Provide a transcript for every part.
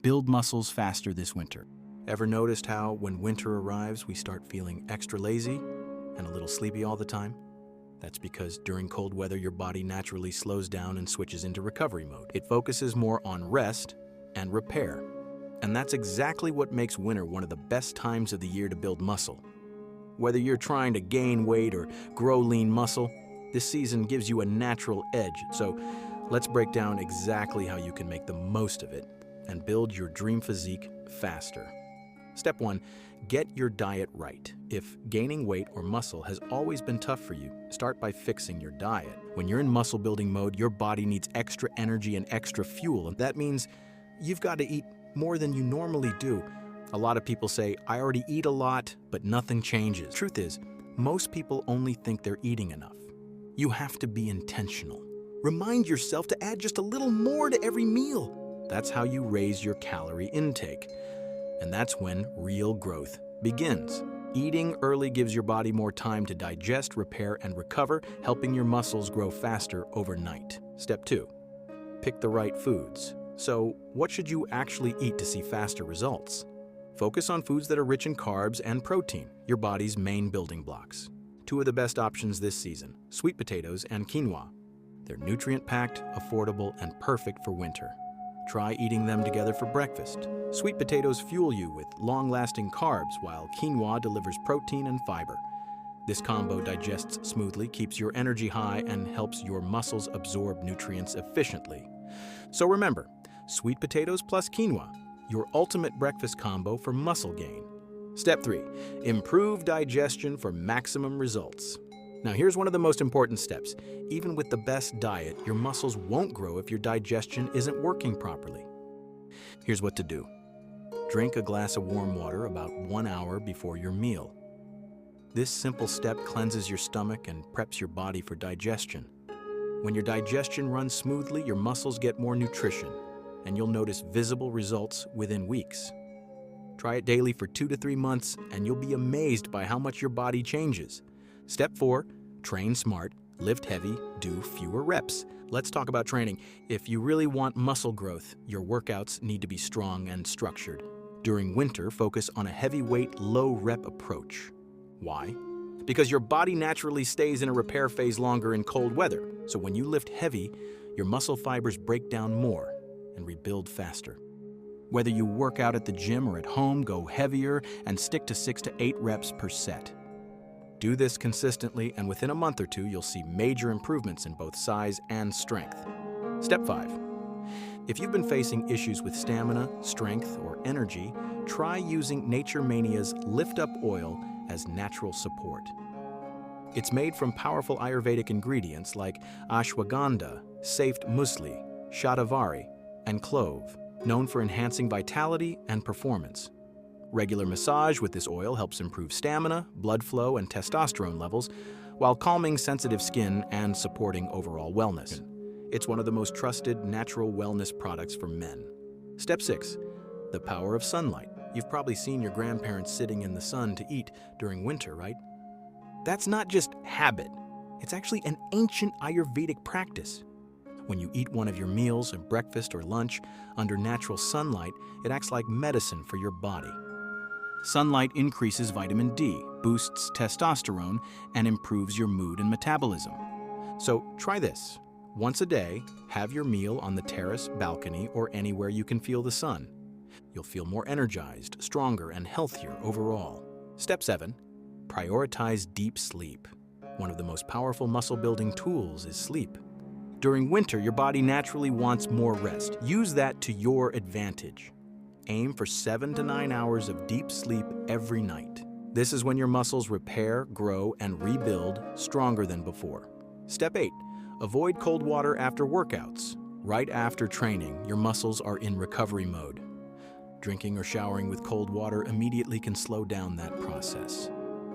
Build muscles faster this winter. Ever noticed how when winter arrives, we start feeling extra lazy and a little sleepy all the time? That's because during cold weather, your body naturally slows down and switches into recovery mode. It focuses more on rest and repair. And that's exactly what makes winter one of the best times of the year to build muscle. Whether you're trying to gain weight or grow lean muscle, this season gives you a natural edge. So let's break down exactly how you can make the most of it and build your dream physique faster. Step 1, get your diet right. If gaining weight or muscle has always been tough for you, start by fixing your diet. When you're in muscle building mode, your body needs extra energy and extra fuel, and that means you've got to eat more than you normally do. A lot of people say, I already eat a lot, but nothing changes. Truth is, most people only think they're eating enough. You have to be intentional. Remind yourself to add just a little more to every meal. That's how you raise your calorie intake. And that's when real growth begins. Eating early gives your body more time to digest, repair, and recover, helping your muscles grow faster overnight. Step 2, pick the right foods. So, what should you actually eat to see faster results? Focus on foods that are rich in carbs and protein, your body's main building blocks. 2 of the best options this season, sweet potatoes and quinoa. They're nutrient-packed, affordable, and perfect for winter. Try eating them together for breakfast. Sweet potatoes fuel you with long-lasting carbs, while quinoa delivers protein and fiber. This combo digests smoothly, keeps your energy high, and helps your muscles absorb nutrients efficiently. So remember, sweet potatoes plus quinoa, your ultimate breakfast combo for muscle gain. Step 3, improve digestion for maximum results. Now here's one of the most important steps. Even with the best diet, your muscles won't grow if your digestion isn't working properly. Here's what to do. Drink a glass of warm water about 1 hour before your meal. This simple step cleanses your stomach and preps your body for digestion. When your digestion runs smoothly, your muscles get more nutrition, and you'll notice visible results within weeks. Try it daily for 2 to 3 months, and you'll be amazed by how much your body changes. Step 4, train smart, lift heavy, do fewer reps. Let's talk about training. If you really want muscle growth, your workouts need to be strong and structured. During winter, focus on a heavyweight, low-rep approach. Why? Because your body naturally stays in a repair phase longer in cold weather. So when you lift heavy, your muscle fibers break down more and rebuild faster. Whether you work out at the gym or at home, go heavier and stick to 6 to 8 reps per set. Do this consistently, and within a month or 2, you'll see major improvements in both size and strength. Step 5. If you've been facing issues with stamina, strength, or energy, try using Nature Mania's Lift Up Oil as natural support. It's made from powerful Ayurvedic ingredients like ashwagandha, safed muesli, shatavari, and clove, known for enhancing vitality and performance. Regular massage with this oil helps improve stamina, blood flow, and testosterone levels, while calming sensitive skin and supporting overall wellness. It's one of the most trusted natural wellness products for men. Step 6, the power of sunlight. You've probably seen your grandparents sitting in the sun to eat during winter, right? That's not just habit. It's actually an ancient Ayurvedic practice. When you eat one of your meals, or breakfast or lunch, under natural sunlight, it acts like medicine for your body. Sunlight increases vitamin D, boosts testosterone, and improves your mood and metabolism. So try this. Once a day, have your meal on the terrace, balcony, or anywhere you can feel the sun. You'll feel more energized, stronger, and healthier overall. Step 7, prioritize deep sleep. One of the most powerful muscle-building tools is sleep. During winter, your body naturally wants more rest. Use that to your advantage. Aim for 7 to 9 hours of deep sleep every night. This is when your muscles repair, grow, and rebuild stronger than before. Step 8, avoid cold water after workouts. Right after training, your muscles are in recovery mode. Drinking or showering with cold water immediately can slow down that process.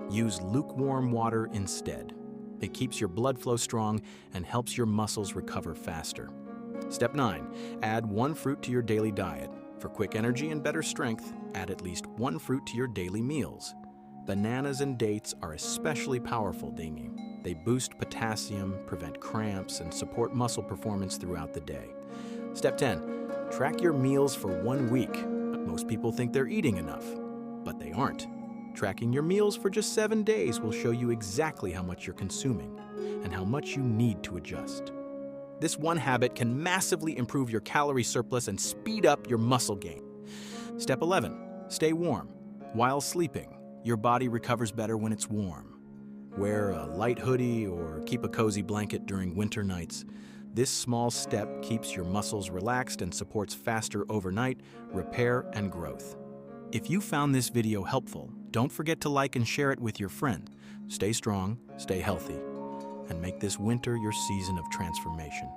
Use lukewarm water instead. It keeps your blood flow strong and helps your muscles recover faster. Step 9, add 1 fruit to your daily diet. For quick energy and better strength, add at least 1 fruit to your daily meals. Bananas and dates are especially powerful, They boost potassium, prevent cramps, and support muscle performance throughout the day. Step 10, Track your meals for 1 week. Most people think they're eating enough, but they aren't. Tracking your meals for just 7 days will show you exactly how much you're consuming and how much you need to adjust. This one habit can massively improve your calorie surplus and speed up your muscle gain. Step 11. Stay warm. While sleeping, your body recovers better when it's warm. Wear a light hoodie or keep a cozy blanket during winter nights. This small step keeps your muscles relaxed and supports faster overnight repair and growth. If you found this video helpful, don't forget to like and share it with your friend. Stay strong, stay healthy, and make this winter your season of transformation.